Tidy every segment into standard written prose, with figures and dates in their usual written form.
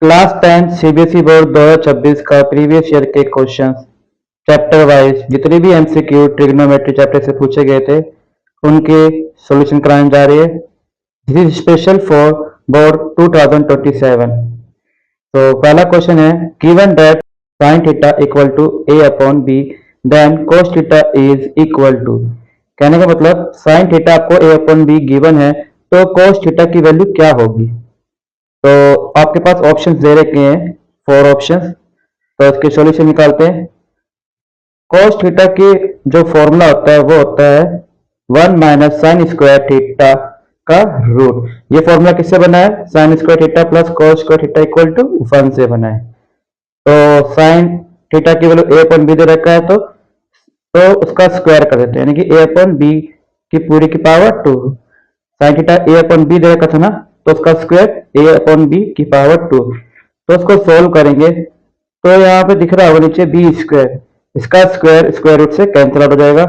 Class 10 CBSE board 2026 का previous year के questions chapter wise जितने भी एमसीक्यू ट्रिग्नोमेट्री चैप्टर से पूछे गए थे उनके सॉल्यूशन कराने जा रही है। This is special for board 2027। तो पहला क्वेश्चन है given that sin theta equal to a upon b then cos theta is equal to. कहने का मतलब sin थीटा आपको a अपॉन b गिवन है तो cos थीटा की वैल्यू क्या होगी। तो आपके पास ऑप्शंस दे रखे हैं 4 ऑप्शंस। तो इसके सॉल्यूशन निकालते हैं। cos थीटा की जो फॉर्मूला होता है वो होता है 1 माइनस साइन स्क्वायर थीटा का रूट। ये फॉर्मूला किससे बना है? Sine square theta plus cos square theta equal to 1 से बना है। तो साइन थीटा की वैल्यू a अपॉन b दे रखा है तो उसका स्क्वायर कर देते हैं, यानी कि a अपॉन b की पूरी की power 2। Sine theta a upon b दे रखा था ना, तो उसका स्क्वायर a अपॉन b की पावर 2। तो उसको सोल्व करेंगे तो यहाँ पे दिख रहा होगा नीचे b स्क्वायर, इसका स्क्वायर स्क्वायर रूट से कैंसिल आउट हो जाएगा।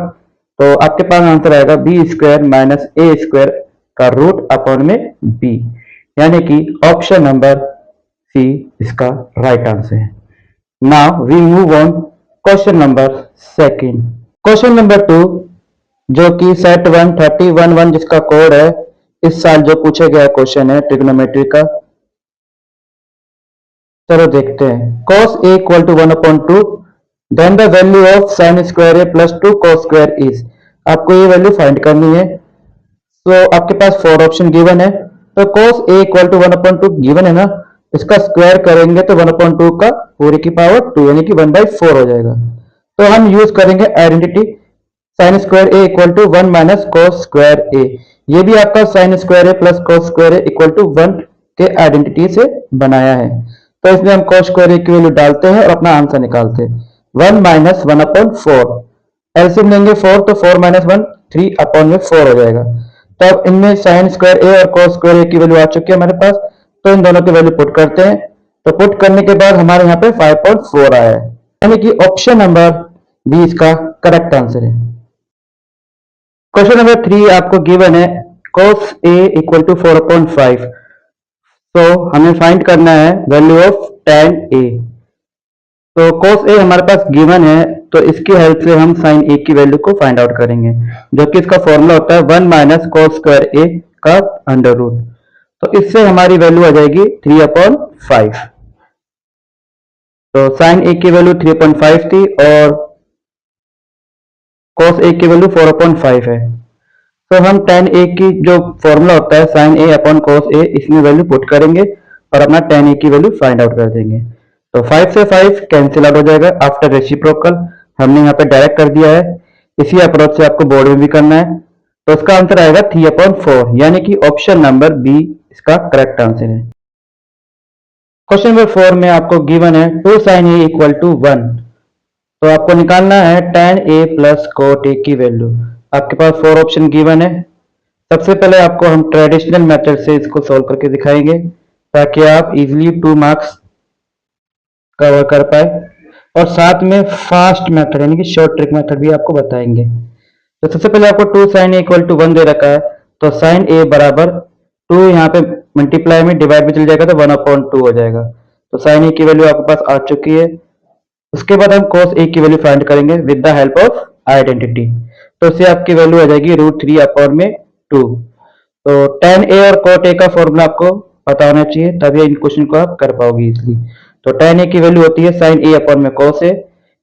तो आपके पास आंसर आएगा b square minus a square का रूट अपॉन में b, यानी कि ऑप्शन नंबर सी इसका राइट आंसर है। Now we move on question number second. Question number 2 जो कि सेट 13011 जिसका कोड है, इस साल जो पूछा गया क्वेश्चन है ट्रिग्नोमेट्री का। चलो देखते हैं। cos a equal to 1/2 then the value of sine square a plus 2 cos square is. आपको ये वैल्यू फाइंड करनी है। तो आपके पास 4 ऑप्शन गिवन है। तो cos a equal to 1/2 given है ना, इसका स्क्वायर करेंगे तो 1/2 का पूरी की पावर 2 यानी कि 1/4 हो जाएगा। तो हम यूज करेंगे identity sine square a equal to 1 minus cos square a। ये भी आपका sine square a plus cos square a equal to 1 के आइडेंटिटी से बनाया है। तो इसमें हम cos स्क्वायर a की वैल्यू डालते हैं और अपना आंसर निकालते हैं। 1 माइनस 1/4 एलसीएम लेंगे 4, तो 4 माइनस 1 3 अपॉन में 4 हो जाएगा। तब इनमें साइन स्क्वायर a और cos स्क्वायर a की वैल्यू आ चुकी है हमारे पास, तो इन दोनों की वैल्यू पुट करते हैं। तो पुट करने के बाद हमारे यहाँ पे 5.4 आया है, यानी कि ऑप्शन नंबर बी इसका करेक्ट आंसर है। क्वेश्चन नंबर 3 आपको गिवन है cos a इक्वल टू 4/5। तो हमें फाइंड करना है वैल्यू ऑफ tan a। तो cos a हमारे पास गिवन है, तो इसकी हेल्प से हम sin a की वैल्यू को फाइंड आउट करेंगे, जो कि इसका फॉर्मूला होता है 1 माइनस cos स्क्वायर a का अंडर रूट। तो इससे हमारी वैल्यू आ जाएगी 3/5। तो sin a की वैल्यू 3/5 थी और cos a की वैल्यू 4/5 है। तो हम tan a की जो फॉर्मूला होता है sin a upon cos a, इसमें वैल्यू पुट करेंगे और अपना tan a की वैल्यू फाइंड आउट कर देंगे। तो 5 से 5 कैंसिल आउट हो जाएगा आफ्टर रेसिप्रोकल। हमने यहाँ पे डायरेक्ट कर दिया है। इसी अप्रोच से आपको बोर्ड में भी करना है। तो इसका आंसर आएगा 3/4, यानी कि ऑप्शन नंबर बी इसका करेक्ट आंसर है। क्वेश्चन नंबर 4 में आपको गिवन है 2 sin a इक्वल टू 1। तो आपको निकालना है tan a plus cot a की वैल्यू। आपके पास 4 ऑप्शन गिवन है। सबसे पहले आपको हम ट्रेडिशनल मेथड से इसको सॉल्व करके दिखाएंगे ताकि आप इजीली 2 मार्क्स कवर कर पाए, और साथ में फास्ट मेथड यानी कि शॉर्ट ट्रिक मेथड भी आपको बताएंगे। तो सबसे पहले आपको 2 sin a इक्वल टू 1 दे रखा है, तो sin a बराबर 2 यहाँ पे मल्टीप्लाई में डिवाइड में चल जाएगा तो 1/2 हो जाएगा। तो sin a की वैल्यू आपके पास आ चुकी है। उसके बाद हम cos a की वैल्यू फाइंड करेंगे with the help of identity. तो इससे आपकी वैल्यू आ जाएगी √3/2। तो tan a और cot a का फॉर्मूला आपको पता होना चाहिए, तभी इन क्वेश्चन को आप कर पाओगे इजीली। तो tan a की वैल्यू होती है sin a अपॉन में cos a।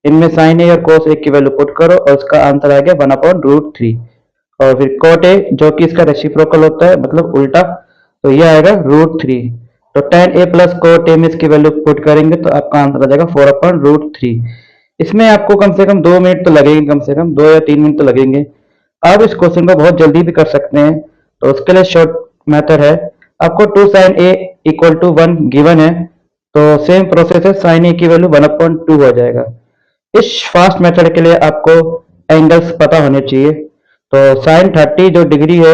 इनमें sin a और cos a की वैल्यू पुट करो और उसका आंसर आ गया 1/√3। और फिर cot a जो कि इसका रेसिप्रोकल होता है, मतलब उल्टा, तो ये आएगा √3। तो tan a plus cot a में इसकी वैल्यू पुट करेंगे तो आपका आंसर आ जाएगा 4/√3। इसमें आपको कम से कम 2 मिनट तो लगेंगे, कम से कम 2 या 3 मिनट तो लगेंगे। आप इस क्वेश्चन को बहुत जल्दी भी कर सकते हैं। तो उसके लिए शॉर्ट मेथड है। आपको 2 sin a equal to 1 given है, तो सेम प्रोसेस है, sin a की वैल्यू 1/2 हो जाएगा। इस फास्ट मेथड के लिए आपको एंगल्स पता होने चाहिए। तो sin 30 जो डिग्री है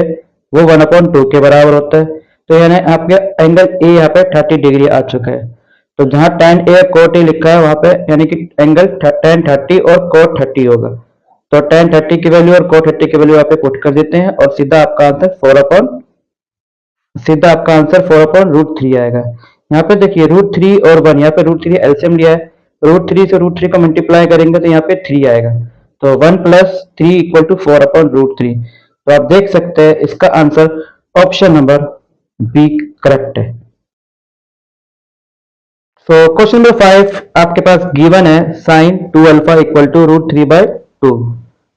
वो 1/2 के बराबर होता है। तो यानी आपके एंगल a यहाँ पे 30 डिग्री आ चुका है। तो जहां tan a cot a लिखा है वहां पे यानी कि एंगल tan 30 और cot 30 होगा। तो tan 30 की वैल्यू और cot 30 की वैल्यू यहाँ पे पुट कर देते हैं और सीधा आपका आंसर 4/√3 आएगा। यहाँ पे देखिए √3 और 1, यहाँ पे √3 एलसीएम लिया है, √3 से √3 को मल्टीप्लाई करेंगे तो यहाँ पे 3 आएगा, तो 1 + 3 = 4/√3। तो आप देख सकते हैं इसका answer option number B correct है। सो क्वेश्चन नंबर 5 आपके पास गिवन है sin 2α = √3/2।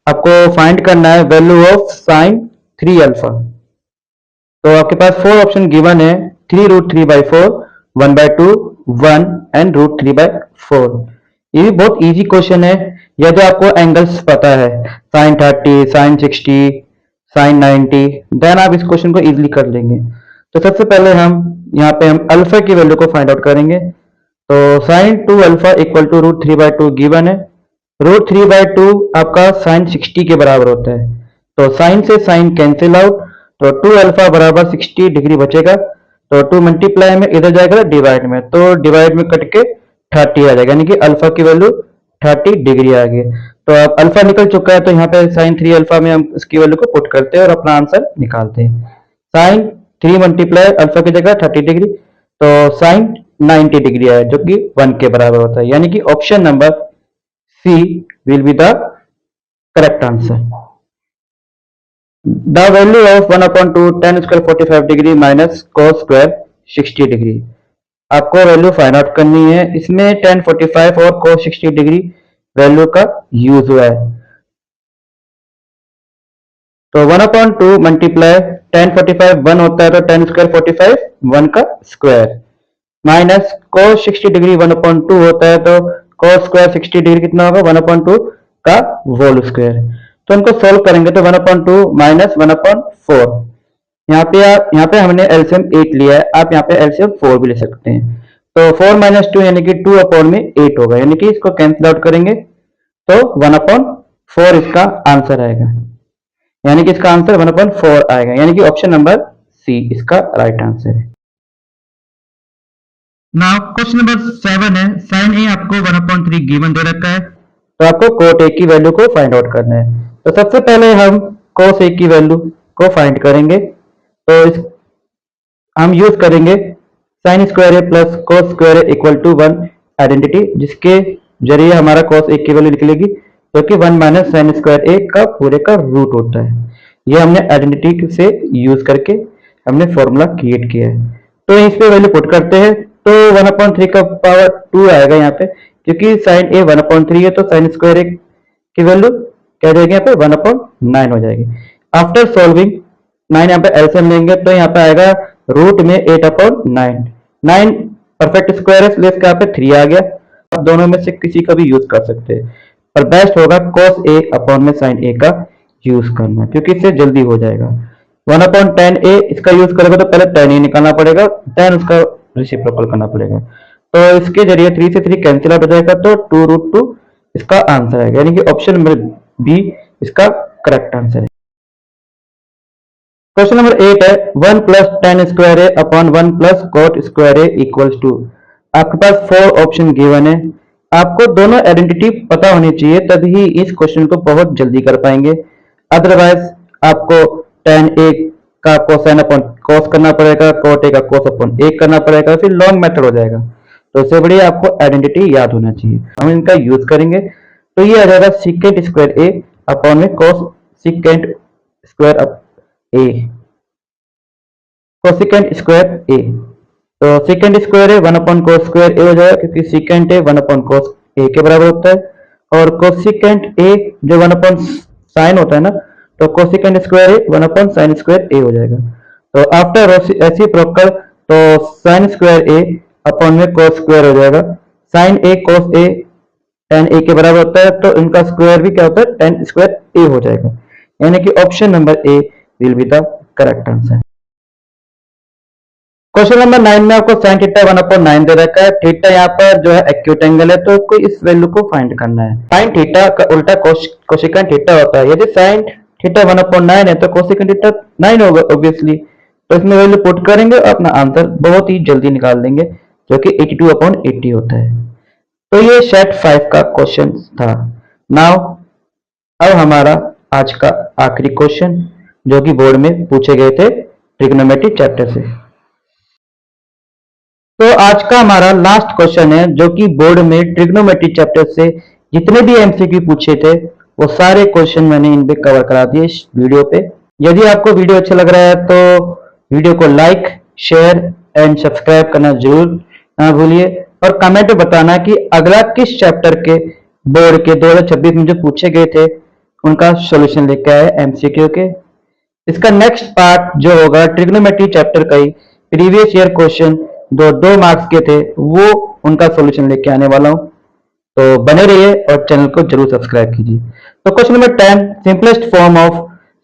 आपको फाइंड करना है वैल्यू ऑफ sin 3α। तो आपके पास 4 ऑप्शन गिवन है, 3√3/4, 1/2, 1 एंड √3/4। ये भी बहुत इजी क्वेश्चन है। यदि आपको एंगल्स पता है sin 30, sin 60, sin 90, देन आप इस क्वेश्चन को इजीली कर लेंगे। तो सबसे पहले हम यहाँ पे हम अल्फा की वैल्यू को फाइंड आउट करेंगे। तो sin 2α = √3/2 गिवन है। √3/2 आपका sin 60 के बराबर होता है, तो sin से sin कैंसिल आउट, तो 2α बराबर 60 डिग्री बचेगा, तो 2 मल्टीप्लाई में इधर जाएगा डिवाइड में, तो डिवाइड में कट के 30 आ जाएगा, यानी कि अल्फा की वैल्यू 30 डिग्री आ गई। तो अब अल्फा निकल चुका है, तो यहाँ पे sin 3α में हम इसकी वैल्यू को पुट करते हैं और अपना आंसर निकालते हैं। sin 3 मल्टीप्लाई अल्फा की जगह 30 डिग्री, तो sin 90 डिग्री है जो कि 1 के बराबर होता है, यानी कि option number C will be the correct answer. The value of 1/2 tan square 45 degree minus cos square 60 degree. आपको वैल्यू फाइंड आउट करनी है। इसमें tan 45 और cos 60 डिग्री वैल्यू का यूज हुआ है। तो 1/2 मल्टीप्लाई tan 45 1 होता है, तो tan स्क्वायर 45 1 का स्क्वायर, माइनस cos 60 डिग्री 1/2 होता है, तो cos स्क्वायर 60 डिग्री कितना होगा 1/2 का होल स्क्वायर। तो इनको सोल्व करेंगे तो 1/2 माइनस 1/4। यहाँ पे हमने एलसीएम 8 लिया है, आप यहाँ पे एलसीएम 4 भी ले सकते हैं। तो 4 - 2 यानी कि 2/8 होगा, यानी कि इसको कैंसिल आउट करेंगे तो 1/4 इसका आंसर आएगा, यानी कि इसका आंसर 1/4 आएगा, यानी कि ऑप्शन नंबर सी इसका राइट आंसर है। नाउ क्वेश्चन नंबर 7 है, sin a आपको 1/3 गिवन दे रखा है, तो आपको cot a की वैल्यू को फाइंड आउट करना है। तो सबसे पहले हम cos a की वैल्यू को फाइंड करेंगे, तो हम यूज करेंगे sin square a plus cos square a = 1 identity, जिसके जरिए हमारा cos a की वैल्यू निकलेगी, जो कि 1 - sin स्क्वायर a का पूरे का रूट होता है। ये हमने आइडेंटिटी से यूज करके हमने फॉर्मूला क्रिएट किया है। तो इस पे वैल्यू पुट करते हैं, तो 1/3 का पावर 2 आएगा यहाँ पे, क्योंकि sin a 1/3 है, तो sin स्क्वायर a की वैल्यू क्या जाएगी यहाँ पे 1/9 हो जाएगी। आफ्टर सॉल्विंग 9 यहाँ पे एलसीएम लेंगे, तो यहाँ पे आएगा रूट में 8/9, 9 परफेक्ट स्क्वायर है, इसलिए इसका यहाँ पे 3 आ गया। आप दोनों में से किसी का भी यूज कर सकते हैं, पर बेस्ट होगा cos a अपॉन में sin a का यूज करना, क्योंकि इससे जल्दी हो जाएगा। 1/10 a इसका यूज करेगा तो पहले tan a निकालना पड़ेगा, देन उसका रेसिप्रोकल करना पड़ेगा, तो इसके जरिए 3 से 3 कैंसिल आउट हो जाएगा, तो 2√2 इसका आंसर आएगा, यानी कि ऑप्शन नंबर बी इसका करेक्ट आंसर है। क्वेश्चन नंबर 8 है, 1 + tan square a upon 1 + cot square a = आपके पास 4 ऑप्शन गिवन है। आपको दोनों आइडेंटिटी पता होनी चाहिए, तभी इस क्वेश्चन को बहुत जल्दी कर पाएंगे। अदरवाइज आपको tan a का कोसाइन अपॉन कॉस करना पड़ेगा, cot a का कॉस अपॉन a करना पड़ेगा, फिर लॉन्ग मेथड हो जाएगा। तो इससे बढ़िया आपको आइडेंटिटी याद होना चाहिए, हम इनका यूज करेंगे। तो ये आ जाएगा सीकेंट स्क्वायर a अपॉन में cos secant square a, cosecant square a। तो सीकेंट स्क्वायर है 1/cos स्क्वायर a हो जाएगा, क्योंकि सीकेंट a 1/cos a के बराबर होता है, और कोसिकेंट a जो 1/sin होता है ना, तो cosecant square a 1/sin square a हो जाएगा। तो आफ्टर रेसिप्रोकल तो sin स्क्वायर a अपॉन में cos स्क्वायर हो जाएगा, sin a cos a tan a के बराबर होता है, तो इनका स्क्वायर भी क्या होता है tan स्क्वायर a हो जाएगा, यानी कि option number A will be the correct answer. Question number 9 में आपको sin थीटा 1/9 दे रखा है। थीटा यहाँ पर जो है एक्यूट एंगल है, तो आपको इस वैल्यू को फाइंड करना है। sin थीटा का उल्टा कोसिकेंट थीटा होता है, यदि sin थीटा 1/9 है तो कोसिकेंट थीटा 9 होगा ऑब्वियसली। तो इसमें वैल्यू पुट करेंगे और अपना आंसर बहुत ही जल्दी निकाल देंगे, जो कि 82/80 होता है। तो ये सेट 5 का क्वेश्चन था। नाउ अब हमारा आज का आखिरी क्वेश्चन, जो कि बोर्ड में पूछे गए थे ट्रिग्नोमेट्री चैप्टर से। तो आज का हमारा लास्ट क्वेश्चन है जो कि बोर्ड में ट्रिग्नोमेट्री चैप्टर से जितने भी एमसीक्यू पूछे थे वो सारे क्वेश्चन मैंने इन पे कवर करा दिए इस वीडियो पे। यदि आपको वीडियो अच्छा लग रहा है तो वीडियो को लाइक, शेयर एंड सब्सक्राइब करना जरूर ना भूलिए, और कमेंट में बताना कि अगला किस चैप्टर के बोर्ड के 2026 में जो पूछे गए थे उनका सॉल्यूशन लेके आए एमसीक्यू के। इसका नेक्स्ट पार्ट जो होगा ट्रिग्नोमेट्री चैप्टर का ही प्रीवियस ईयर क्वेश्चन जो 2 मार्क्स के थे वो उनका सॉल्यूशन लेके आने वाला हूं, तो बने रहिए और चैनल को जरूर सब्सक्राइब कीजिए। तो question number 10, simplest form of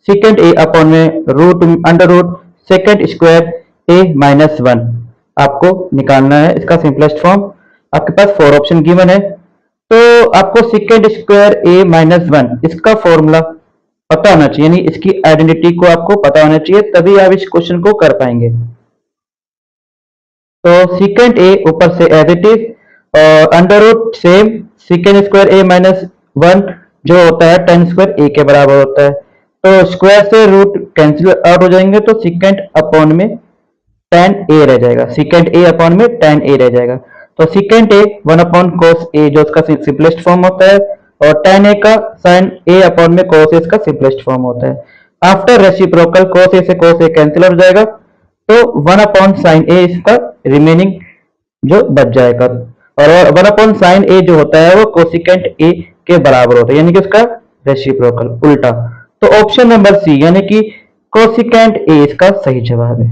second a upon में root under root second square a minus 1 आपको निकालना है। इसका सिंपलेस्ट फॉर्म आपके पास 4 ऑप्शन गिवन है, तो आपको सेकेंड स्क्वायर ए माइनस 1 इसका फॉर्मूला पता होना चाहिए, यानी इसकी आइडेंटिटी को आपको पता होना चाहिए, तभी आप इस क्वेश्चन को कर पाएंगे। तो सेकेंड ए ऊपर से एज इट इज, और under root same second square a minus 1 जो होता है टेन स्क्वायर ए के बराबर होता है, तो स्क्वायर से रूट कैंसिल आउट हो जाएंगे, तो सेकेंड अपॉन में टेन ए रह जाएगा, सेकेंड ए अपॉन में टेन ए रह जाएगा। तो सेकेंड ए 1 अपॉन कोस ए जो उसका सिंपलेस्ट फॉर्म होता है, और tan ए का sin ए अपॉन में cos ए इसका सिंपलेस्ट फॉर्म होता है। आफ्टर रेसिप्रोकल cos ए से cos ए कैंसिल हो जाएगा, तो 1 अपॉन sin ए इसका रिमेनिंग जो बच जाएगा, और 1 अपॉन sin ए जो होता है वो कोसिकेंट ए के बराबर होता है, यानी कि उसका रेसिप्रोकल उल्टा। तो ऑप्शन नंबर सी यानी कि कोसिकेंट ए इसका सही जवाब है।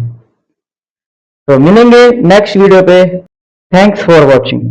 तो मिलेंगे नेक्स्ट वीडियो पे। Thanks for watching.